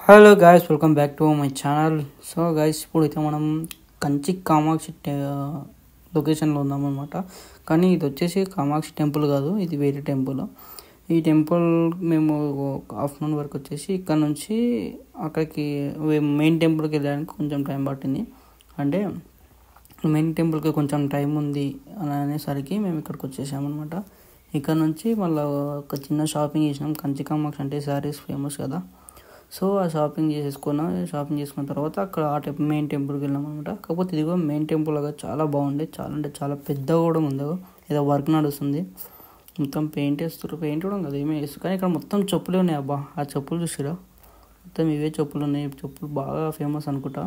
Hello guys, welcome back to my channel. So guys, ఇప్పుడైతే మనం కంచి కామాక్షి లొకేషన్లో ఉన్నామన్నమాట. కానీ ఇది వచ్చేసి కామాక్షి టెంపుల్ కాదు, ఇది వేరే టెంపుల్. ఈ టెంపుల్ మేము ఆఫ్టర్నూన్ వరకు వచ్చేసి ఇక్కడ నుంచి అక్కడికి మెయిన్ టెంపుల్కి వెళ్ళడానికి కొంచెం టైం పట్టింది. అంటే మెయిన్ టెంపుల్కి కొంచెం టైం ఉంది అని అనేసరికి మేము ఇక్కడికి వచ్చేసామన్నమాట. ఇక్కడ నుంచి మళ్ళీ ఒక చిన్న షాపింగ్ చేసినాం. కంచి కామాక్షి అంటే శారీస్ ఫేమస్ కదా. సో ఆ షాపింగ్ చేసుకున్న తర్వాత అక్కడ మెయిన్ టెంపుల్కి వెళ్ళాం అనమాట. కాకపోతే ఇది కూడా మెయిన్ టెంపుల్ లాగా చాలా బాగుండే, చాలా అంటే చాలా పెద్దగా కూడా ఉంది. ఏదో వర్క్ నడుస్తుంది, మొత్తం పెయింట్ వేస్తారు. పెయింట్ కూడా కదా ఏమీ వేస్తారు, కానీ ఇక్కడ మొత్తం చెప్పులే ఉన్నాయి. అబ్బా, ఆ చెప్పులు చూసిరా, మొత్తం ఇవే చెప్పులు ఉన్నాయి. చెప్పులు బాగా ఫేమస్ అనుకుంటా.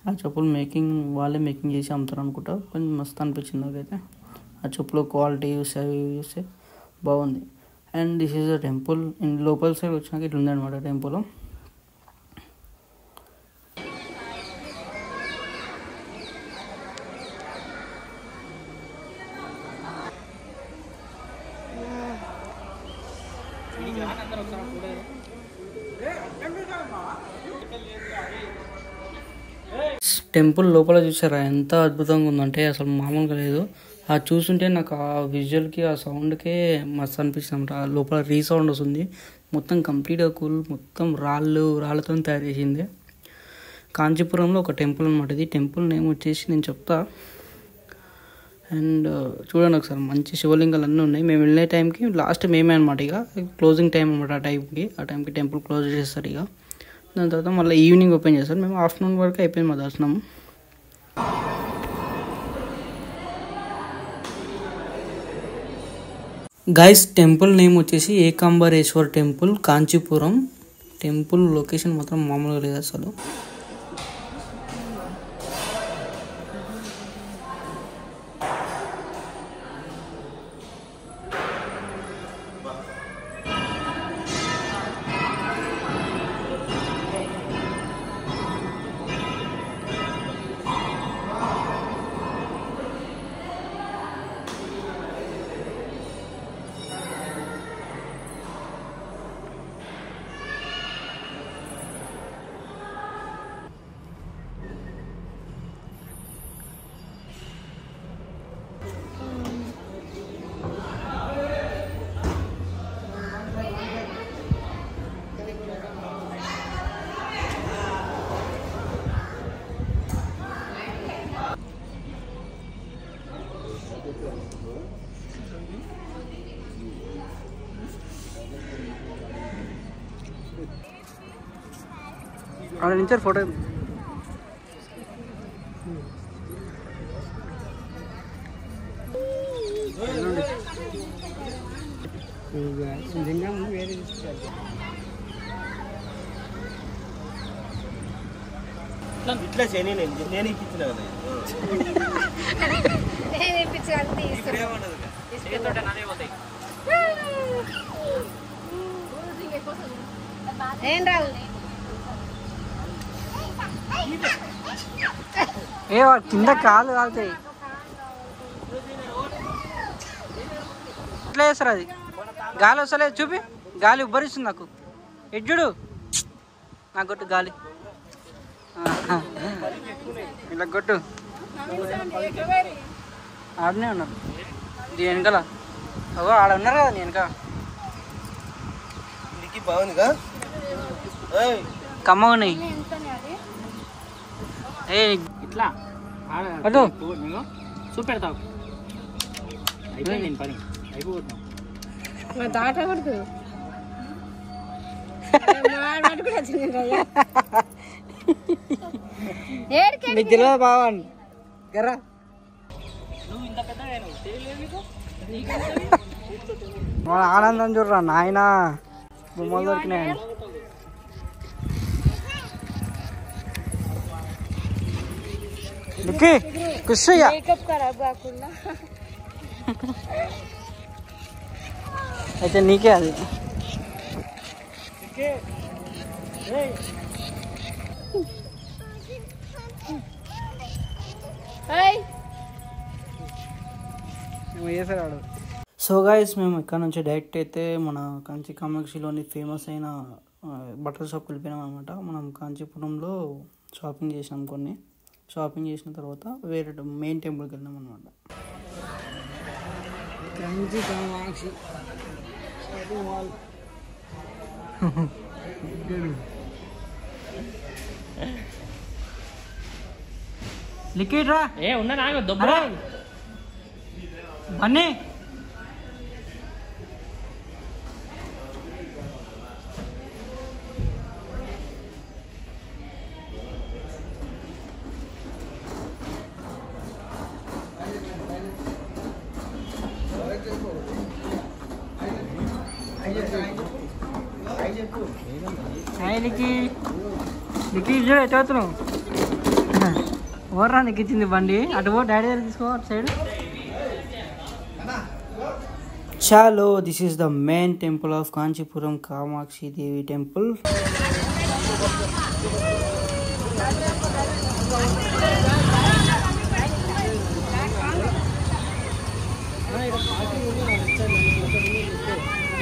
ఆ చెప్పులు వాళ్ళే మేకింగ్ చేసి అమ్ముతారు అనుకుంటా. కొంచెం మస్తు అనిపించింది నాకైతే. ఆ చెప్పులు క్వాలిటీ చూస్తే బాగుంది. And this is a temple. లోపల సైడ్ వచ్చినాక ఇట్లా ఉందన్నమాట టెంపుల్. టెంపుల్ లోపల చూసారా ఎంత అద్భుతంగా ఉందంటే అసలు మామూలుగా లేదు. ఆ చూస్తుంటే నాకు ఆ విజువల్కి ఆ సౌండ్కే మస్తు అనిపిస్తుంది. లోపల రీసౌండ్ వస్తుంది. మొత్తం కంప్లీట్గా కూల్, మొత్తం రాళ్ళతో తయారు చేసింది. కాంచీపురంలో ఒక టెంపుల్ అనమాట. ఇది టెంపుల్ నేమ్ వచ్చేసి నేను చెప్తా. అండ్ చూడండి ఒకసారి, మంచి శివలింగాలు అన్నీ ఉన్నాయి. మేము వెళ్ళే టైంకి లాస్ట్ మేమే అనమాట. ఇక క్లోజింగ్ టైం అనమాట. ఆ టైంకి టెంపుల్ క్లోజ్ చేస్తారు. ఇక దాని తర్వాత మళ్ళీ ఈవినింగ్ ఓపెన్ చేస్తారు. మేము ఆఫ్టర్నూన్ వరకు అయిపోయింది మా దర్శనం. గైస్, టెంపుల్ నేమ్ వచ్చేసి ఏకాంబరేశ్వర్ టెంపుల్, కాంచీపురం. టెంపుల్ లొకేషన్ మాత్రం మామూలుగా లేదు అసలు. అక్కడ నుంచి ఫోటో ఇట్లా చేయని నేను ఇప్పించిన కదా. ఏం రావు కింద కాలు కాలుతాయి. ఇట్లా చేస్తారు. అది గాలి వస్తలేదు, చూపి. గాలి ఉబ్బరిస్తుంది నాకు. ఎడ్జుడు నాకు కొట్టు గాలి, ఇలా కొట్టు. ఆడనే ఉన్నారు దీని వెనకాల. అగో ఆడ ఉన్నారు కదా నేను వెనక. బాగుందిగా, కమ్మగా ఉన్నాయి. ఇట్లా అటు చూపెడతావు. అయిపోయింది నేను పని అయిపోతున్నాం. దాటకూడదు. నీకు తెలియదు బావని గరా. నువ్వు ఇంత పెద్ద మన ఆనందం చూడరా నాయన, బొమ్మలు దొరికినాయని. కుషయ్యా అయితే నీకే అది. సో గైస్, మేము ఇక్కడ నుంచి డైరెక్ట్ అయితే మన కంచి కామాక్షిలోని ఫేమస్ అయిన బట్టల షాప్కి వెళ్ళిపోయినాం అనమాట. మనం కాంచీపురంలో షాపింగ్ చేసినాం కొన్ని. షాపింగ్ చేసిన తర్వాత వేరే మెయిన్ టెంపుల్కి వెళ్ళినాం అనమాట. Kanchi Kamakshi shopping mall. Liquid రా ఉన్నా నాకు దొబ్బరా బన్నీ. లిక్విడ్ చూడ ఎత్తుతున్నావు ఓర్రా నీకు ఇచ్చింది బండి. అటు పో డాడీ దగ్గర తీసుకో అటు సైడ్. చాలో this is the main temple of Kanchipuram Kamakshi Devi temple.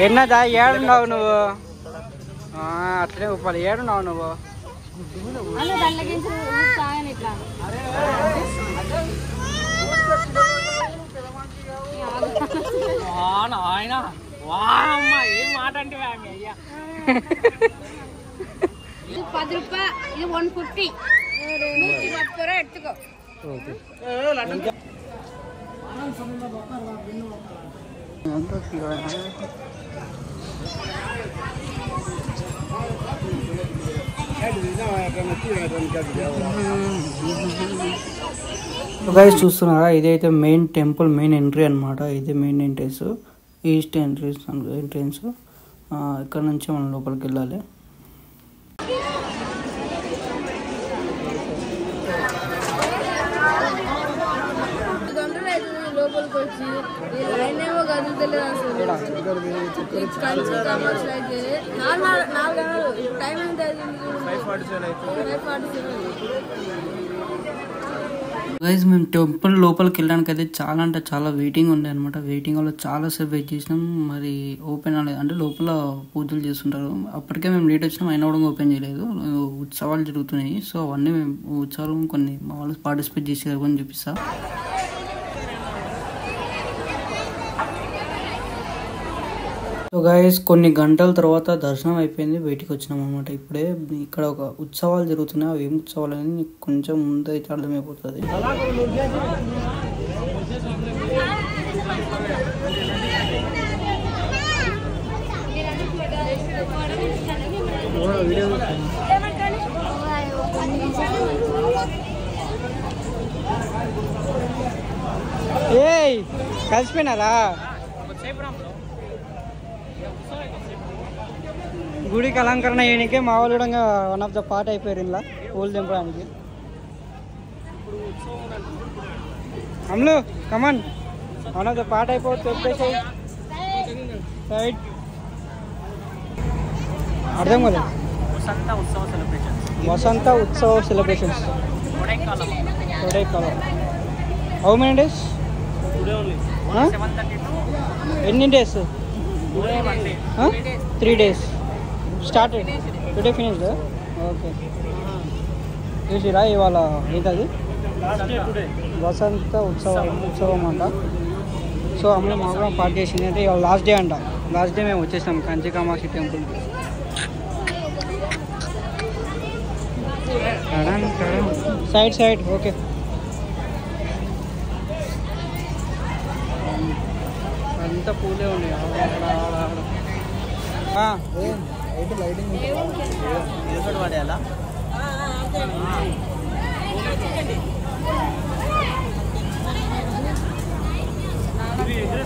ఎన్నదా ఏడున్నావు నువ్వు? అట్లనే ఉప్పాలి. ఏడున్నావు నువ్వు? ఆయన ఏం మాట అంటే అయ్యా. ఇది 10 రూపాయలు, ఇది 150. ఎత్తుకో. గైస్ చూస్తున్నారా, ఇదైతే మెయిన్ టెంపుల్ మెయిన్ ఎంట్రీ అనమాట. ఇదే మెయిన్ ఎంట్రెన్స్, ఈస్ట్ ఎంట్రెన్స్. ఇక్కడ నుంచి మనం లోపలికి వెళ్ళాలి. లోపలికి వచ్చి లైన్ ఏమో కదులుతలేదు అసలు. కంచి కామాక్షి అయితే 4 గంటలు. టైం ఎంత అవుతుంది? 5:47. గైస్ మేము టెంపుల్ లోపలికి వెళ్ళడానికి అయితే చాలా అంటే చాలా వెయిటింగ్ ఉండే అనమాట. వెయిటింగ్ వల్ల చాలాసేపు వెయిట్ చేసినాం. మరి ఓపెన్ అవ్వలేదు, అంటే లోపల పూజలు చేస్తుంటారు. అప్పటికే మేము లేట్ వచ్చినాం, అయినా కూడా ఓపెన్ చేయలేదు. ఉత్సవాలు జరుగుతున్నాయి. సో అవన్నీ మేము ఉత్సవాలు కొన్ని మా వాళ్ళు పార్టిసిపేట్ చేసేది అని చూపిస్తా. సో గైస్ కొన్ని గంటల తర్వాత దర్శనం అయిపోయింది, బయటికి వచ్చినాం అనమాట. ఇప్పుడే ఇక్కడ ఒక ఉత్సవాలు జరుగుతున్నాయి. అవి ఏం ఉత్సవాలు అని కొంచెం ముందు అయితే అర్థమైపోతుంది. ఏయ్ కలిసిపోయినారా? గుడికి అలంకరణ చేయడానికి మా వాళ్ళు కూడా 1 ఆఫ్ ద పార్ట్ అయిపోయారు ఇలా పూలు దింపడానికి. అమ్ములు కమన్, 1 ఆఫ్ ద పార్ట్ అయిపోవచ్చు. చెప్పేసి సైడ్ అర్థం కదా. వసంత ఉత్సవ సెలబ్రేషన్స్ కొడైకాలం. How many days? ఎన్ని days? 3 days. Started today finished. Okay చూసిరా ఇవాళ ఏంటది వసంత ఉత్సవం అంట. సో అమ్మ మాకు పార్టీ చేసింది అంటే ఇవాళ లాస్ట్ డే అంట. లాస్ట్ డే మేము వచ్చేసాం Kanchi Kamakshi temple. Side okay. అంతా పూలే ఉన్నాయి. లైటింగ్ పడేయాలా?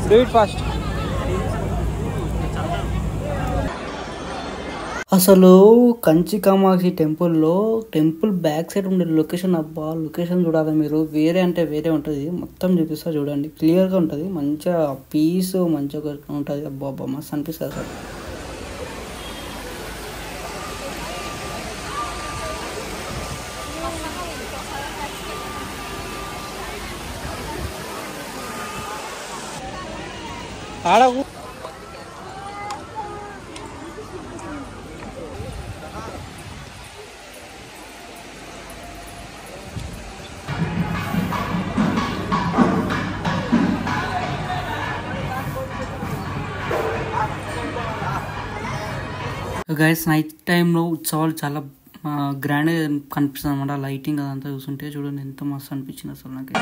Do it fast. అసలు Kanchi Kamakshi temple back side ఉండే లొకేషన్, అబ్బా లొకేషన్ చూడాలి మీరు. వేరే అంటే వేరే ఉంటుంది. మొత్తం చూపిస్తా చూడండి, క్లియర్గా ఉంటుంది. మంచిగా పీస్ మంచిగా ఉంటుంది. అబ్బా అబ్బా మస్తు అనిపిస్తుంది అసలు. గైస్ నైట్ టైంలో ఉత్సవాలు చాలా గ్రాండ్గా కనిపిస్తుంది అనమాట. లైటింగ్ అదంతా చూస్తుంటే చూడండి ఎంత మస్తు అనిపించింది అసలు నాకు.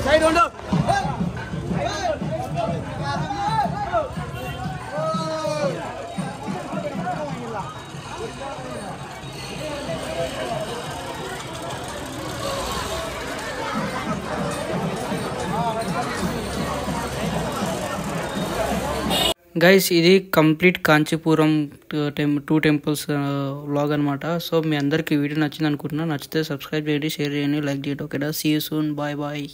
సైడ్ ఉండు. గైస్ ఇది కంప్లీట్ కాంచీపురం 2 టెంపుల్స్ వ్లాగ్ అనమాట. సో మీ అందరికీ వీడియో నచ్చింది అనుకుంటున్నా. నచ్చితే సబ్స్క్రైబ్ చేయండి, షేర్ చేయండి, లైక్ చేయండి. ఓకేనా, see you soon, bye bye.